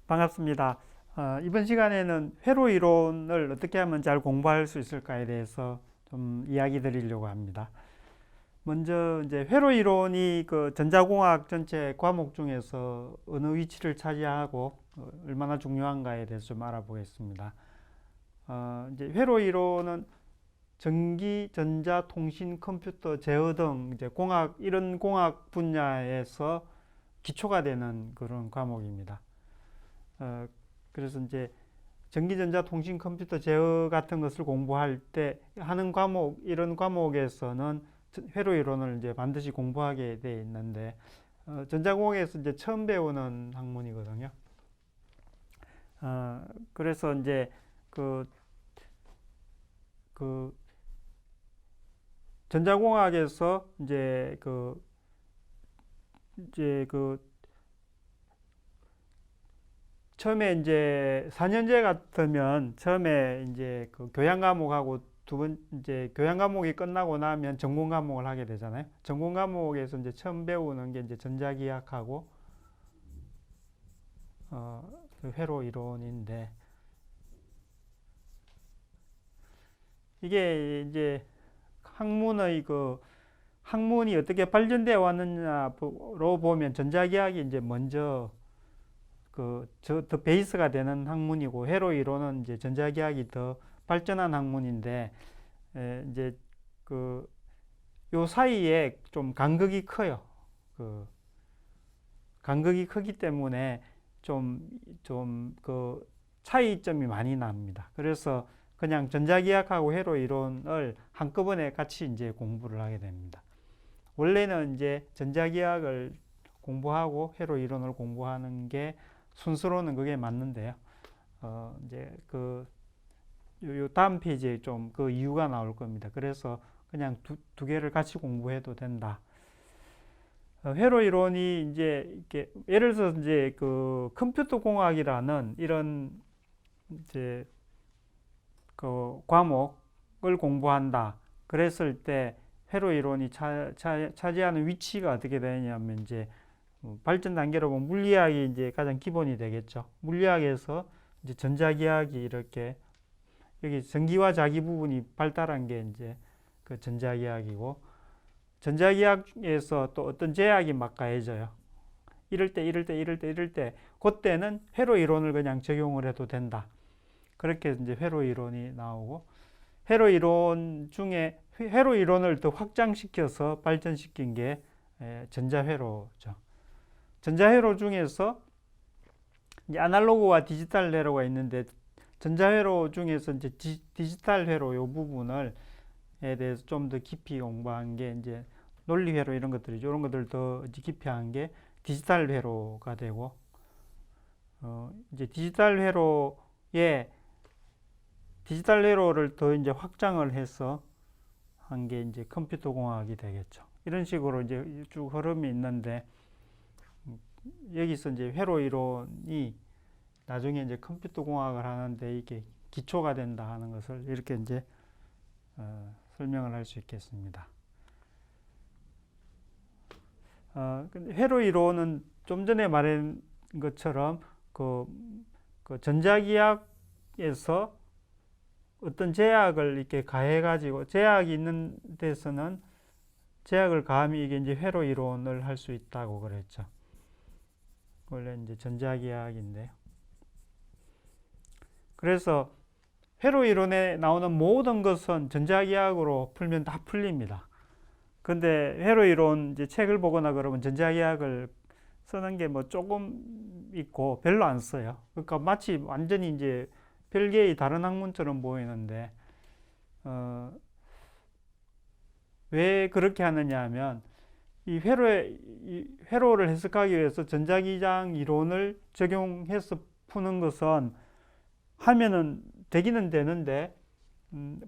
반갑습니다. 이번 시간에는 회로 이론을 어떻게 하면 잘 공부할 수 있을까에 대해서 좀 이야기 드리려고 합니다. 먼저 이제 회로 이론이 그 전자공학 전체 과목 중에서 어느 위치를 차지하고 얼마나 중요한가에 대해서 좀 알아보겠습니다. 이제 회로 이론은 전기, 전자, 통신, 컴퓨터, 제어 등 이제 이런 공학 분야에서 기초가 되는 그런 과목입니다. 그래서 이제 전기, 전자, 통신, 컴퓨터, 제어 같은 것을 공부할 때 하는 과목, 이런 과목에서는 회로 이론을 이제 반드시 공부하게 돼 있는데, 전자공학에서 이제 처음 배우는 학문이거든요. 그래서 이제 그, 그 전자공학에서 이제 그 처음에 이제 4년제 같으면 처음에 이제 그 교양 과목하고 이제 교양 과목이 끝나고 나면 전공 과목을 하게 되잖아요. 전공 과목에서 이제 처음 배우는 게 이제 전자기학하고 그 회로 이론인데, 이게 이제 학문이 어떻게 발전되어 왔느냐로 보면 전자기학이 이제 먼저 더 베이스가 되는 학문이고, 회로 이론은 이제 전자기학이 더 발전한 학문인데, 이제 요 사이에 좀 간극이 커요. 간극이 크기 때문에 좀 차이점이 많이 납니다. 그래서 그냥 전자기학하고 회로 이론을 한꺼번에 같이 이제 공부를 하게 됩니다. 원래는 이제 전자기학을 공부하고 회로 이론을 공부하는 게 순서로는 그게 맞는데요. 이제 요 다음 페이지에 좀 그 이유가 나올 겁니다. 그래서 그냥 두 개를 같이 공부해도 된다. 회로 이론이 이제 이렇게 예를 들어서 이제 그 컴퓨터 공학이라는 이런 이제 그 과목을 공부한다. 그랬을 때 회로 이론이 차지하는 위치가 어떻게 되냐면, 이제 발전 단계로 보면 물리학이 이제 가장 기본이 되겠죠. 물리학에서 이제 전자기학이 이렇게 여기 전기와 자기 부분이 발달한 게 이제 그 전자기학이고, 전자기학에서 또 어떤 제약이 막 가해져요. 이럴 때 그때는 회로 이론을 그냥 적용을 해도 된다. 그렇게 이제 회로 이론이 나오고, 회로 이론을 더 확장시켜서 발전시킨 게 전자회로죠. 전자회로 중에서 이제 아날로그와 디지털 회로가 있는데, 전자회로 중에서 이제 디지털 회로 요 부분을 대해서 좀 더 깊이 공부한 게 이제 논리회로 이런 것들이죠. 이런 것들 더 깊이 한 게 디지털 회로가 되고, 이제 디지털 회로를 더 이제 확장을 해서 한 게 이제 컴퓨터 공학이 되겠죠. 이런 식으로 이제 쭉 흐름이 있는데, 여기서 이제 회로 이론이 나중에 이제 컴퓨터 공학을 하는데 이게 기초가 된다 하는 것을 이렇게 이제 설명을 할 수 있겠습니다. 회로 이론은 좀 전에 말한 것처럼 그 전자기학에서 어떤 제약을 이렇게 가해가지고, 제약이 있는 데서는 제약을 가하면 이게 이제 회로 이론을 할 수 있다고 그랬죠. 원래 이제 전자기학인데요. 그래서 회로 이론에 나오는 모든 것은 전자기학으로 풀면 다 풀립니다. 근데 회로 이론 이제 책을 보거나 그러면 전자기학을 쓰는 게 뭐 조금 있고 별로 안 써요. 그러니까 마치 완전히 이제 별개의 다른 학문처럼 보이는데, 왜 그렇게 하느냐 하면, 이 회로를 해석하기 위해서 전자기장 이론을 적용해서 푸는 것은 하면은 되기는 되는데,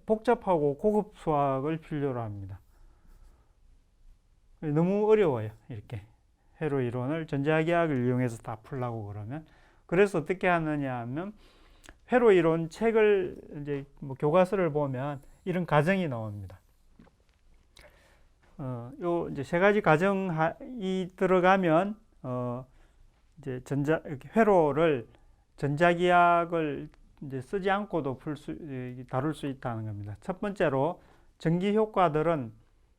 복잡하고 고급 수학을 필요로 합니다. 너무 어려워요. 이렇게 회로 이론을 전자기학을 이용해서 다 풀라고 그러면. 그래서 어떻게 하느냐 하면, 회로 이론 책을 이제 뭐 교과서를 보면 이런 가정이 나옵니다. 요 이제 세 가지 가정이 들어가면 이제 회로를 전자기학을 이제 쓰지 않고도 다룰 수 있다는 겁니다. 첫 번째로 전기 효과들은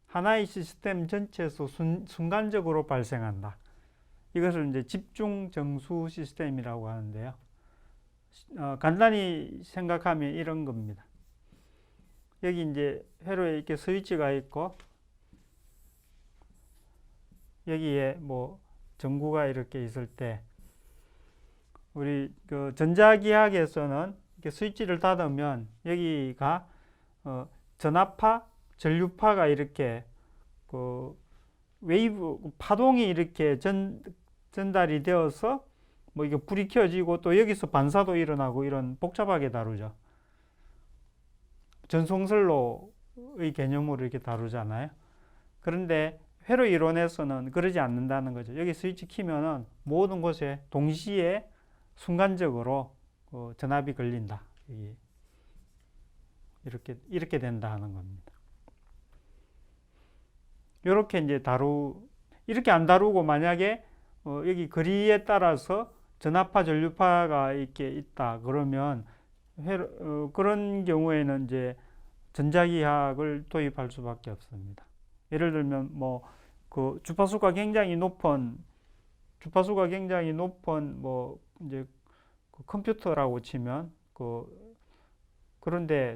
하나의 시스템 전체에서 순간적으로 발생한다. 이것을 이제 집중 정수 시스템이라고 하는데요. 간단히 생각하면 이런 겁니다. 여기 이제 회로에 이렇게 스위치가 있고 여기에 뭐 전구가 이렇게 있을 때 우리 그 전자기학에서는 이렇게 스위치를 닫으면 여기가 전압파, 전류파가 이렇게 그 웨이브 파동이 이렇게 전달이 되어서 뭐 이게 불이 켜지고 또 여기서 반사도 일어나고 이런 복잡하게 다루죠. 전송선로의 개념으로 이렇게 다루잖아요. 그런데 회로 이론에서는 그러지 않는다는 거죠. 여기 스위치 키면은 모든 곳에 동시에 순간적으로 전압이 걸린다. 이렇게 된다 하는 겁니다. 이렇게 이제 이렇게 안 다루고 만약에 여기 거리에 따라서 전압파, 전류파가 이렇게 있다 그러면 그런 경우에는 이제 전자기학을 도입할 수밖에 없습니다. 예를 들면 뭐 그 주파수가 굉장히 높은 뭐 이제 그 컴퓨터라고 치면 그런데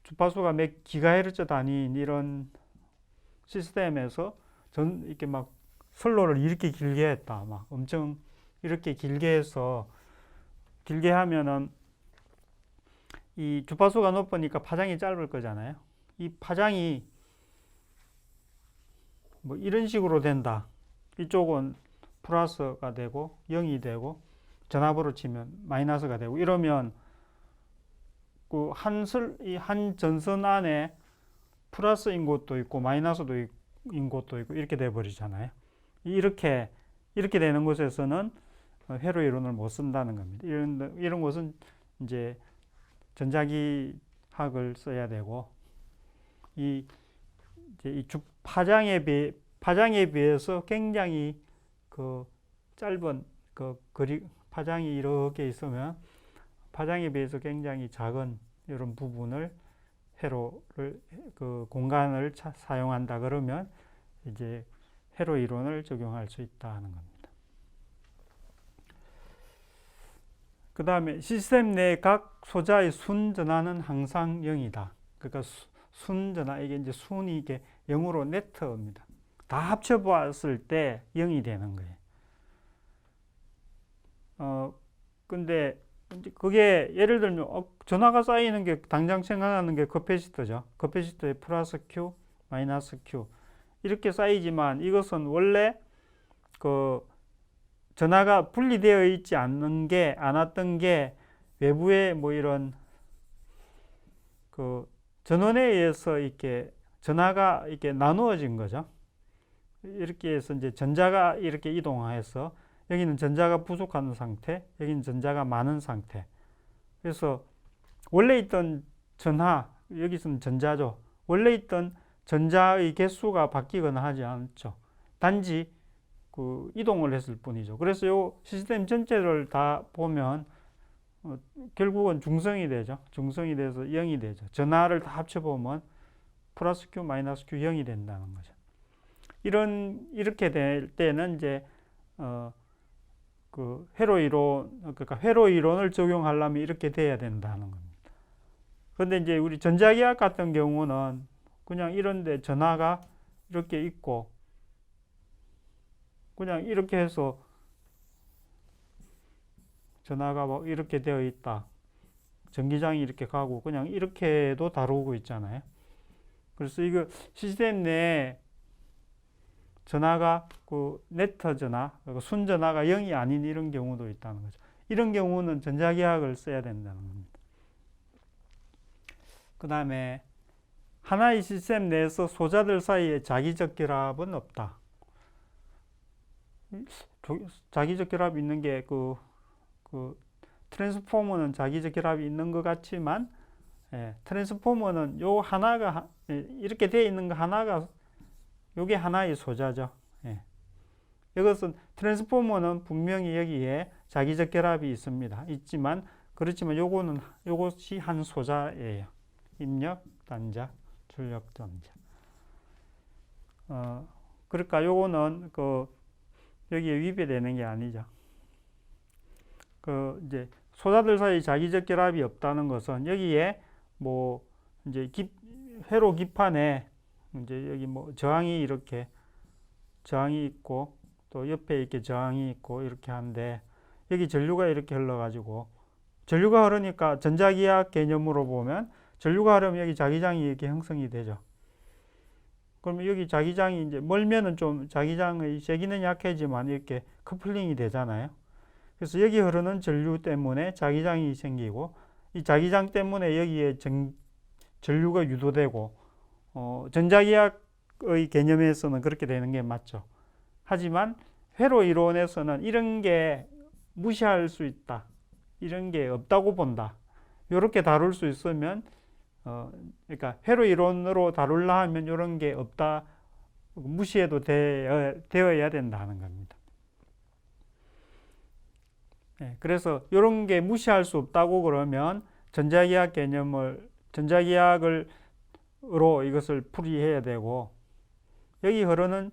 주파수가 몇 기가헤르츠 단위인 이런 시스템에서 이렇게 막 선로를 이렇게 길게 했다. 막 엄청 이렇게 길게 해서 길게 하면은 이 주파수가 높으니까 파장이 짧을 거잖아요. 이 파장이 뭐 이런 식으로 된다. 이쪽은 플러스가 되고 0이 되고 전압으로 치면 마이너스가 되고 이러면 그 한 전선 안에 플러스인 곳도 있고 마이너스인 곳도 있고 이렇게 돼 버리잖아요. 이렇게 되는 곳에서는 회로 이론을 못 쓴다는 겁니다. 이런 곳은 이제 전자기학을 써야 되고 이 파장에 비해서 굉장히 그 짧은 파장이 이렇게 있으면 파장에 비해서 굉장히 작은 이런 부분을 회로를 공간을 사용한다 그러면 이제 회로 이론을 적용할 수 있다 하는 겁니다. 그 다음에 시스템 내 각 소자의 순 전하는 항상 0이다. 그러니까 순 전하 이게 이제 순이 이게 0으로 네트입니다. 다 합쳐봤을 때 0이 되는 거예요. 근데 그게 예를 들면 전하가 쌓이는 게 당장 생각나는 게 커패시터죠. 커패시터에 플러스 Q, 마이너스 Q 이렇게 쌓이지만 이것은 원래 그 전하가 분리되어 있지 않았던 게 외부에 뭐 이런 그 전원에 의해서 이렇게 전하가 이렇게 나누어진 거죠. 이렇게 해서 이제 전자가 이렇게 이동해서 여기는 전자가 부족한 상태, 여기는 전자가 많은 상태. 그래서 원래 있던 전하, 여기서는 전자죠. 원래 있던 전자의 개수가 바뀌거나 하지 않죠. 단지 그 이동을 했을 뿐이죠. 그래서 이 시스템 전체를 다 보면 결국은 중성이 되죠. 중성이 돼서 0이 되죠. 전하를 다 합쳐보면 플러스 Q, 마이너스 Q 0이 된다는 거죠. 이렇게 될 때는 이제 그 회로 이론을 적용하려면 이렇게 돼야 된다는 겁니다. 그런데 이제 우리 전자기학 같은 경우는 그냥 이런데 전하가 이렇게 있고 그냥 이렇게 해서 전하가 뭐 이렇게 되어 있다. 전기장이 이렇게 가고 그냥 이렇게도 다루고 있잖아요. 그래서 이거 시스템 내에 전하가 그 네트 전하, 순 전하가 0이 아닌 이런 경우도 있다는 거죠. 이런 경우는 전자기학을 써야 된다는 겁니다. 그 다음에 하나의 시스템 내에서 소자들 사이에 자기적 결합은 없다. 자기적 결합이 있는 게 트랜스포머는 자기적 결합이 있는 것 같지만 트랜스포머는 요 하나가 이렇게 되어 있는 거 하나가 요게 하나의 소자죠. 이것은 트랜스포머는 분명히 여기에 자기적 결합이 있지만 요거는 요것이 한 소자예요. 입력, 단자, 출력, 단자. 그러니까 요거는 여기에 위배되는 게 아니죠. 이제 소자들 사이 자기적 결합이 없다는 것은 여기에 뭐 이제 회로 기판에 이제 여기 뭐 저항이 있고 또 옆에 이렇게 저항이 있고 이렇게 하는데 여기 전류가 이렇게 흘러가지고 전류가 흐르니까 전자기학 개념으로 보면 전류가 흐르면 여기 자기장이 이렇게 형성이 되죠. 그러면 여기 자기장이 이제 멀면은 좀 자기장의 세기는 약해지만 이렇게 커플링이 되잖아요. 그래서 여기 흐르는 전류 때문에 자기장이 생기고 이 자기장 때문에 여기에 전류가 유도되고 전자기학의 개념에서는 그렇게 되는 게 맞죠. 하지만 회로 이론에서는 이런 게 무시할 수 있다. 이런 게 없다고 본다. 이렇게 다룰 수 있으면 그러니까 회로 이론으로 다룰라 하면 이런 게 없다. 무시해도 되어야 된다는 겁니다. 네, 그래서 이런 게 무시할 수 없다고 그러면 전자기학으로 이것을 풀이해야 되고 여기 흐르는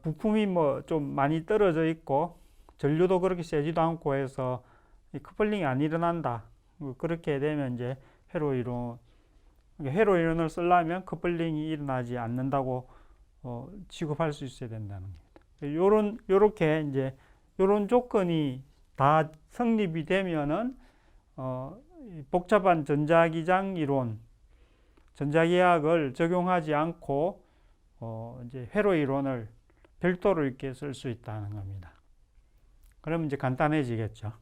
부품이 뭐 좀 많이 떨어져 있고 전류도 그렇게 세지도 않고 해서 커플링이 안 일어난다. 그렇게 되면 이제 회로 이론을 쓰려면 커플링이 일어나지 않는다고 취급할 수 있어야 된다는 겁니다. 요렇게 이제 요런 조건이 다 성립이 되면은 복잡한 전자기장 이론, 전자기학을 적용하지 않고 이제 회로 이론을 별도로 이렇게 쓸 수 있다는 겁니다. 그러면 이제 간단해지겠죠.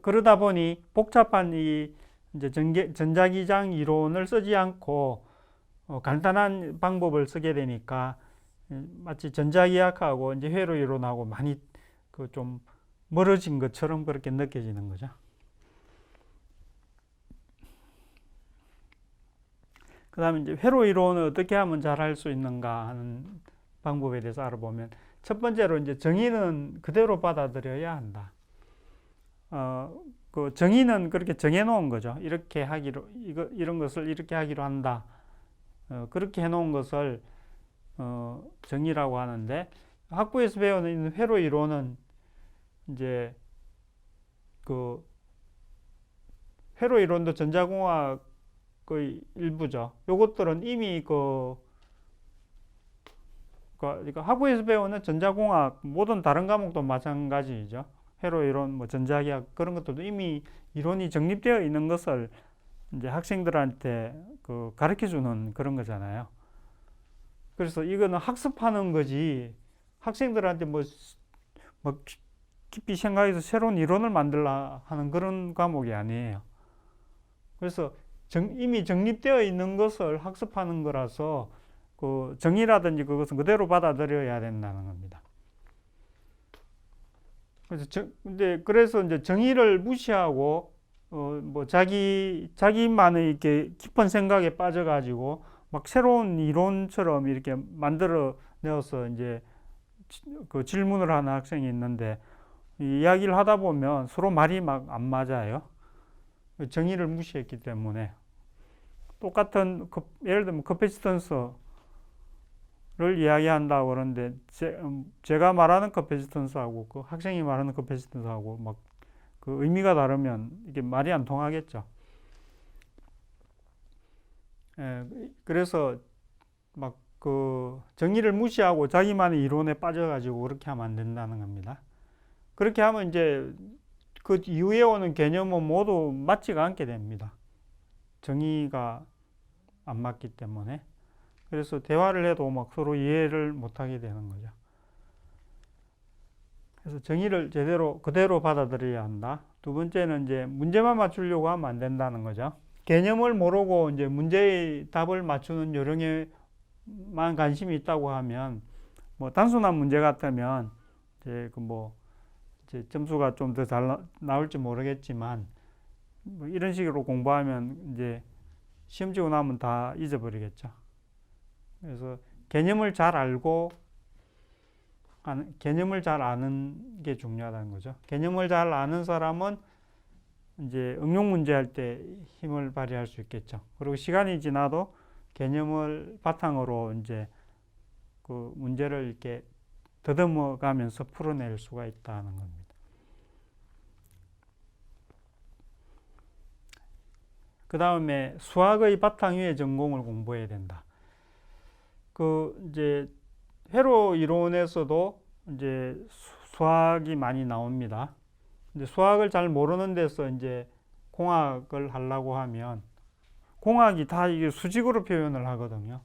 그러다 보니 복잡한 이 이제 전자기장 이론을 쓰지 않고 간단한 방법을 쓰게 되니까 마치 전자기학하고 이제 회로 이론하고 많이 좀 멀어진 것처럼 그렇게 느껴지는 거죠. 그 다음에 이제 회로 이론을 어떻게 하면 잘할 수 있는가 하는 방법에 대해서 알아보면 첫 번째로 이제 정의는 그대로 받아들여야 한다. 그 정의는 그렇게 정해놓은 거죠. 이렇게 하기로, 이런 것을 이렇게 하기로 한다. 그렇게 해놓은 것을 정의라고 하는데 학부에서 배우는 회로 이론은 이제 그 회로 이론도 전자공학의 일부죠. 요것들은 이미 그러니까 학부에서 배우는 전자공학 모든 다른 과목도 마찬가지죠. 회로 이론, 뭐 전자기학 그런 것들도 이미 이론이 정립되어 있는 것을 이제 학생들한테 가르쳐 주는 그런 거잖아요. 그래서 이거는 학습하는 거지 학생들한테 뭐 깊이 생각해서 새로운 이론을 만들라 하는 그런 과목이 아니에요. 그래서 이미 정립되어 있는 것을 학습하는 거라서 그 정의라든지 그것은 그대로 받아들여야 된다는 겁니다. 그래서 이제 정의를 무시하고 뭐 자기만의 이렇게 깊은 생각에 빠져가지고 막 새로운 이론처럼 이렇게 만들어 내어서 이제 그 질문을 하는 학생이 있는데 이야기를 하다 보면 서로 말이 막 안 맞아요. 정의를 무시했기 때문에. 똑같은 예를 들면 커패시턴스를 이야기한다고 그러는데 제가 말하는 커패시턴스하고 그 학생이 말하는 커패시턴스하고 막 그 의미가 다르면 이게 말이 안 통하겠죠. 그래서 막 그 정의를 무시하고 자기만의 이론에 빠져가지고 그렇게 하면 안 된다는 겁니다. 그렇게 하면 이제 그 이후에 오는 개념은 모두 맞지가 않게 됩니다. 정의가 안 맞기 때문에. 그래서 대화를 해도 막 서로 이해를 못하게 되는 거죠. 그래서 정의를 그대로 받아들여야 한다. 두 번째는 이제 문제만 맞추려고 하면 안 된다는 거죠. 개념을 모르고 이제 문제의 답을 맞추는 요령에만 관심이 있다고 하면 뭐 단순한 문제 같으면 이제 이제 점수가 좀 더 잘 나올지 모르겠지만 뭐 이런 식으로 공부하면 이제 시험 치고 나면 다 잊어버리겠죠. 그래서 개념을 잘 알고 개념을 잘 아는 게 중요하다는 거죠. 개념을 잘 아는 사람은 이제 응용 문제 할 때 힘을 발휘할 수 있겠죠. 그리고 시간이 지나도 개념을 바탕으로 이제 그 문제를 이렇게 더듬어 가면서 풀어낼 수가 있다는 겁니다. 그 다음에 수학의 바탕 위에 전공을 공부해야 된다. 이제 회로 이론에서도 이제 수학이 많이 나옵니다. 근데 수학을 잘 모르는 데서 이제 공학을 하려고 하면 공학이 다 이게 수직으로 표현을 하거든요.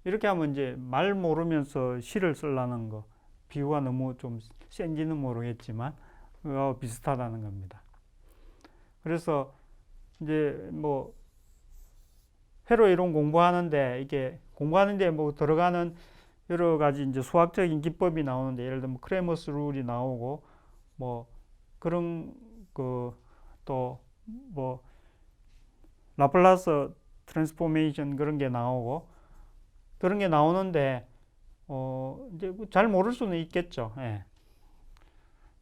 이렇게 하면 이제 말 모르면서 시를 쓰려는 거, 비유가 너무 좀 센지는 모르겠지만 그거 비슷하다는 겁니다. 그래서 이제 뭐 회로 이론 공부하는데 이게 공부하는데 뭐 들어가는 여러 가지 이제 수학적인 기법이 나오는데 예를 들면 크레머스 룰이 나오고 뭐 그런 또 뭐 라플라스 트랜스포메이션 그런 게 나오고 그런 게 나오는데 이제 잘 모를 수는 있겠죠. 예.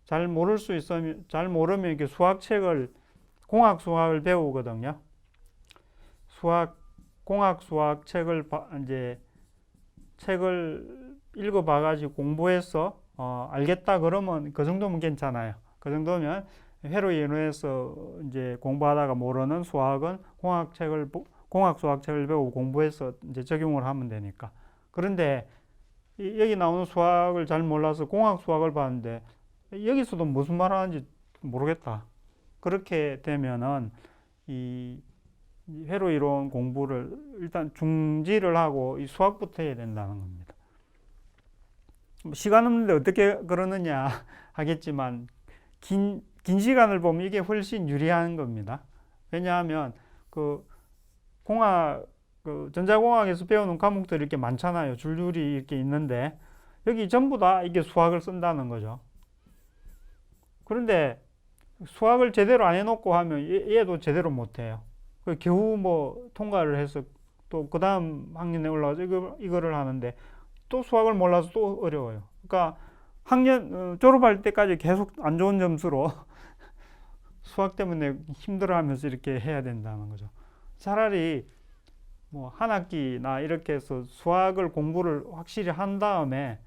잘 모르면 이렇게 공학 수학을 배우거든요. 공학 수학 이제 책을 읽어봐가지고 공부해서 알겠다 그러면 그 정도면 괜찮아요. 그 정도면 회로 이론에서 이제 공부하다가 모르는 수학은 공학 수학책을 배우고 공부해서 이제 적용을 하면 되니까. 그런데 여기 나오는 수학을 잘 몰라서 공학 수학을 봤는데 여기서도 무슨 말 하는지 모르겠다. 그렇게 되면은 이 회로 이론 공부를 일단 중지를 하고 이 수학부터 해야 된다는 겁니다. 시간 없는데 어떻게 그러느냐 하겠지만 긴 시간을 보면 이게 훨씬 유리한 겁니다. 왜냐하면 전자공학에서 배우는 과목들이 이렇게 많잖아요. 줄줄이 이렇게 있는데 여기 전부 다 이게 수학을 쓴다는 거죠. 그런데 수학을 제대로 안 해놓고 하면 얘도 제대로 못해요. 겨우 뭐 통과를 해서 또 그 다음 학년에 올라가서 이거를 하는데 또 수학을 몰라서 또 어려워요. 그러니까 졸업할 때까지 계속 안 좋은 점수로 수학 때문에 힘들어하면서 이렇게 해야 된다는 거죠. 차라리 뭐 한 학기나 이렇게 해서 수학을 공부를 확실히 한 다음에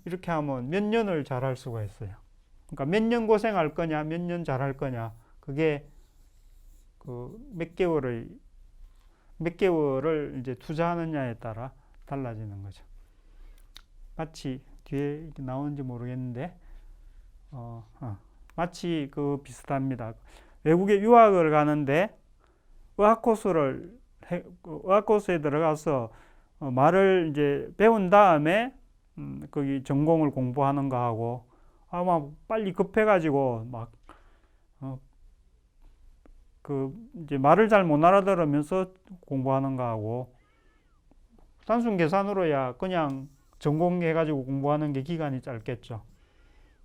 이렇게 하면 몇 년을 잘할 수가 있어요. 그러니까 몇 년 고생할 거냐, 몇 년 잘할 거냐, 그게 몇 개월을 이제 투자하느냐에 따라 달라지는 거죠. 마치 뒤에 나오는지 모르겠는데, 마치 비슷합니다. 외국에 유학을 가는데 의학코스에 들어가서 말을 이제 배운 다음에 거기 전공을 공부하는 거하고 아마 빨리 급해가지고 이제 말을 잘 못 알아들으면서 공부하는 거하고 단순 계산으로야 그냥 전공해가지고 공부하는 게 기간이 짧겠죠.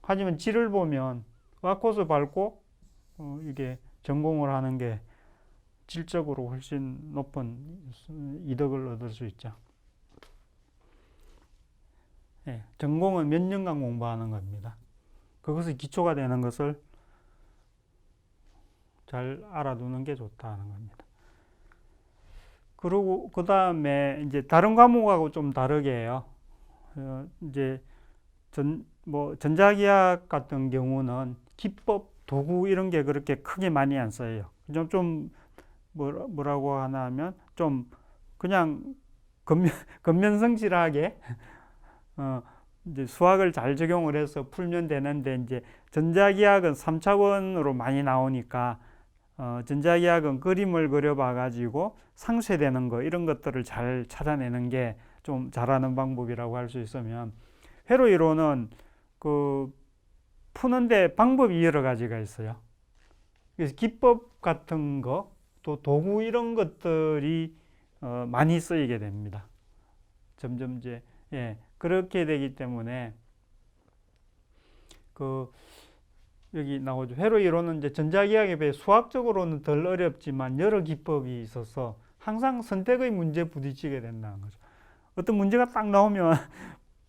하지만 질을 보면 의학코스 밟고 이게 전공을 하는 게 질적으로 훨씬 높은 이득을 얻을 수 있죠. 예, 전공은 몇 년간 공부하는 겁니다. 그것이 기초가 되는 것을 잘 알아두는 게 좋다는 겁니다. 그리고 그 다음에 이제 다른 과목하고 좀 다르게 해요. 이제 전자기학 같은 경우는 기법, 도구 이런 게 그렇게 크게 많이 안 써요. 뭐라고 하나 하면 좀 그냥 건면성실하게 이제 수학을 잘 적용을 해서 풀면 되는데 이제 전자기학은 3차원으로 많이 나오니까 전자기학은 그림을 그려봐 가지고 상쇄되는 거 이런 것들을 잘 찾아내는 게 좀 잘하는 방법이라고 할 수 있으면 회로 이론은 푸는데 방법이 여러 가지가 있어요. 그래서 기법 같은 거 또 도구 이런 것들이 많이 쓰이게 됩니다. 점점 이제 그렇게 되기 때문에 여기 나오죠. 회로 이론은 이제 전자기학에 비해 수학적으로는 덜 어렵지만 여러 기법이 있어서 항상 선택의 문제에 부딪히게 된다는 거죠. 어떤 문제가 딱 나오면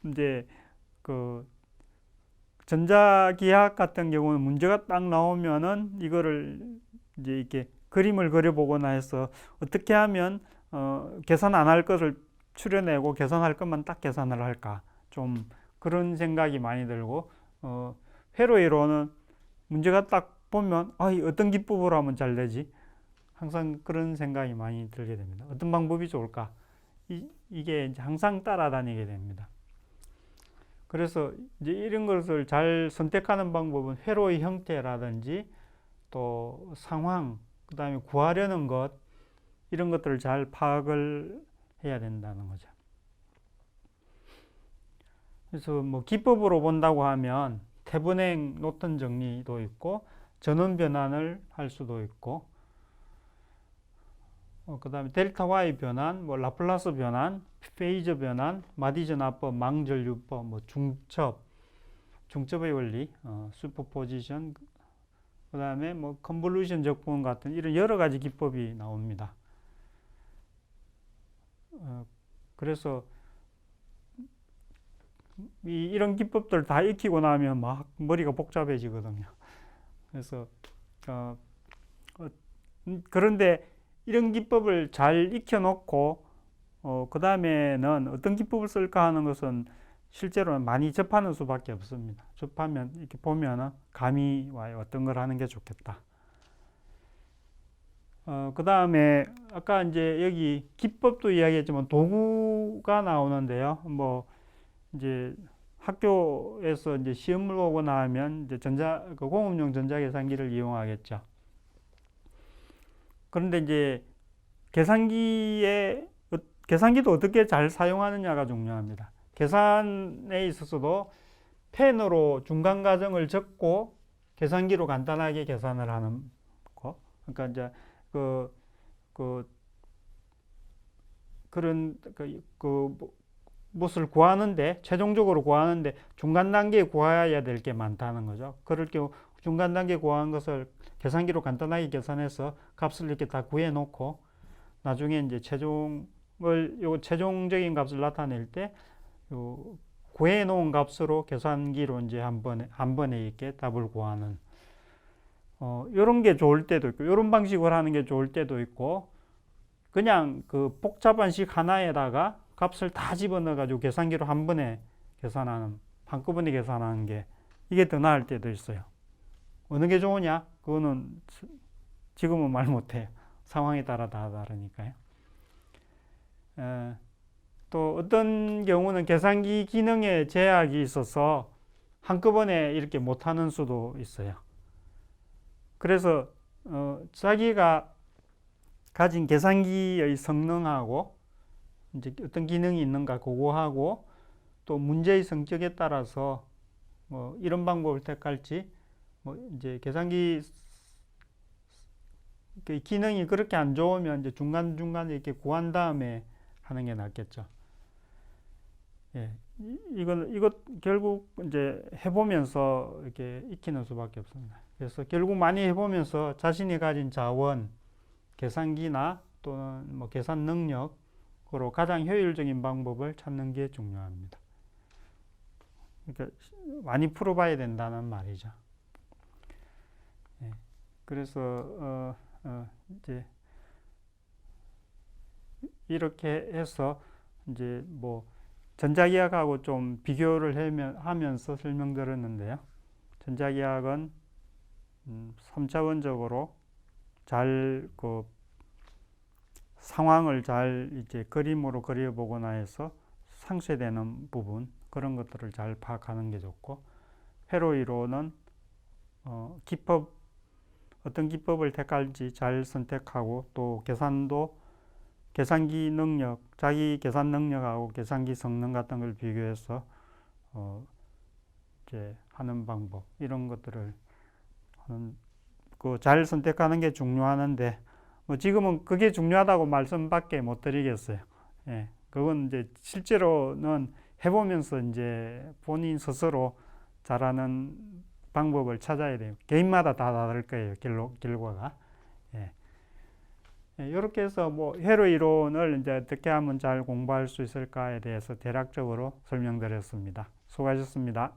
이제 그 전자기학 같은 경우는 문제가 딱 나오면은 이거를 이제 이렇게 그림을 그려보거나 해서 어떻게 하면 계산 안 할 것을 추려내고 계산할 것만 딱 계산을 할까, 좀 그런 생각이 많이 들고, 회로 이론은 문제가 딱 보면 어떤 기법으로 하면 잘 되지, 항상 그런 생각이 많이 들게 됩니다. 어떤 방법이 좋을까, 이게 이제 항상 따라다니게 됩니다. 그래서 이제 이런 것을 잘 선택하는 방법은 회로의 형태라든지 또 상황, 그 다음에 구하려는 것, 이런 것들을 잘 파악을 해야 된다는 거죠. 그래서 뭐 기법으로 본다고 하면 태분행 노턴 정리도 있고, 전원 변환을 할 수도 있고, 그 다음에 델타 Y 변환, 뭐 라플라스 변환, 페이저 변환, 마디전 합법, 망전류법, 뭐 중첩의 원리, 슈퍼포지션, 그 다음에 뭐 컨볼루션 적분 같은 이런 여러 가지 기법이 나옵니다. 그래서 이런 기법들 다 익히고 나면 막 머리가 복잡해지거든요. 그래서 그런데 이런 기법을 잘 익혀놓고 그 다음에는 어떤 기법을 쓸까 하는 것은 실제로 많이 접하는 수밖에 없습니다. 접하면 이렇게 보면 감이 와요. 어떤 걸 하는 게 좋겠다. 그 다음에 아까 이제 여기 기법도 이야기했지만 도구가 나오는데요. 뭐 이제 학교에서 이제 시험을 보고 나면 이제 공업용 전자계산기를 이용하겠죠. 그런데 이제 계산기도 어떻게 잘 사용하느냐가 중요합니다. 계산에 있어서도 펜으로 중간 과정을 적고 계산기로 간단하게 계산을 하는 거. 그러니까 이제 그런 무엇을 구하는데, 최종적으로 구하는데 중간 단계에 구해야 될 게 많다는 거죠. 그럴 경우 중간 단계에 구한 것을 계산기로 간단하게 계산해서 값을 이렇게 다 구해 놓고 나중에 이제 최종적인 값을 나타낼 때 구해 놓은 값으로 계산기로 이제 한 번에 이렇게 답을 구하는 이런 게 좋을 때도 있고, 이런 방식으로 하는 게 좋을 때도 있고, 그냥 그 복잡한 식 하나에다가 값을 다 집어넣어 가지고 계산기로 한 번에 한꺼번에 계산하는 게 이게 더 나을 때도 있어요. 어느 게 좋으냐? 그거는 지금은 말 못해요. 상황에 따라 다 다르니까요. 또 어떤 경우는 계산기 기능에 제약이 있어서 한꺼번에 이렇게 못하는 수도 있어요. 그래서 자기가 가진 계산기의 성능하고 이제 어떤 기능이 있는가 그거하고 또 문제의 성격에 따라서 뭐 이런 방법을 택할지, 뭐 이제 계산기 기능이 그렇게 안 좋으면 이제 중간중간에 이렇게 구한 다음에 하는 게 낫겠죠. 예. 이것 결국 이제 해보면서 이렇게 익히는 수밖에 없습니다. 그래서 결국 많이 해보면서 자신이 가진 자원, 계산기나 또는 뭐 계산 능력으로 가장 효율적인 방법을 찾는 게 중요합니다. 그러니까 많이 풀어봐야 된다는 말이죠. 예. 그래서 이제 이렇게 해서 이제 뭐 전자기학하고 좀 비교를 하면서 설명드렸는데요. 전자기학은 3차원적으로 잘 상황을 잘 이제 그림으로 그려보거나 해서 상쇄되는 부분, 그런 것들을 잘 파악하는 게 좋고, 회로 이론은 어떤 기법을 택할지 잘 선택하고, 또 계산기 능력, 자기 계산 능력하고 계산기 성능 같은 걸 비교해서 이제 하는 방법, 이런 것들을 잘 선택하는 게 중요하는데, 뭐 지금은 그게 중요하다고 말씀밖에 못 드리겠어요. 예, 그건 이제 실제로는 해보면서 이제 본인 스스로 잘하는 방법을 찾아야 돼요. 개인마다 다 다를 거예요, 결과가. 예. 이렇게 해서 뭐 회로 이론을 이제 어떻게 하면 잘 공부할 수 있을까에 대해서 대략적으로 설명드렸습니다. 수고하셨습니다.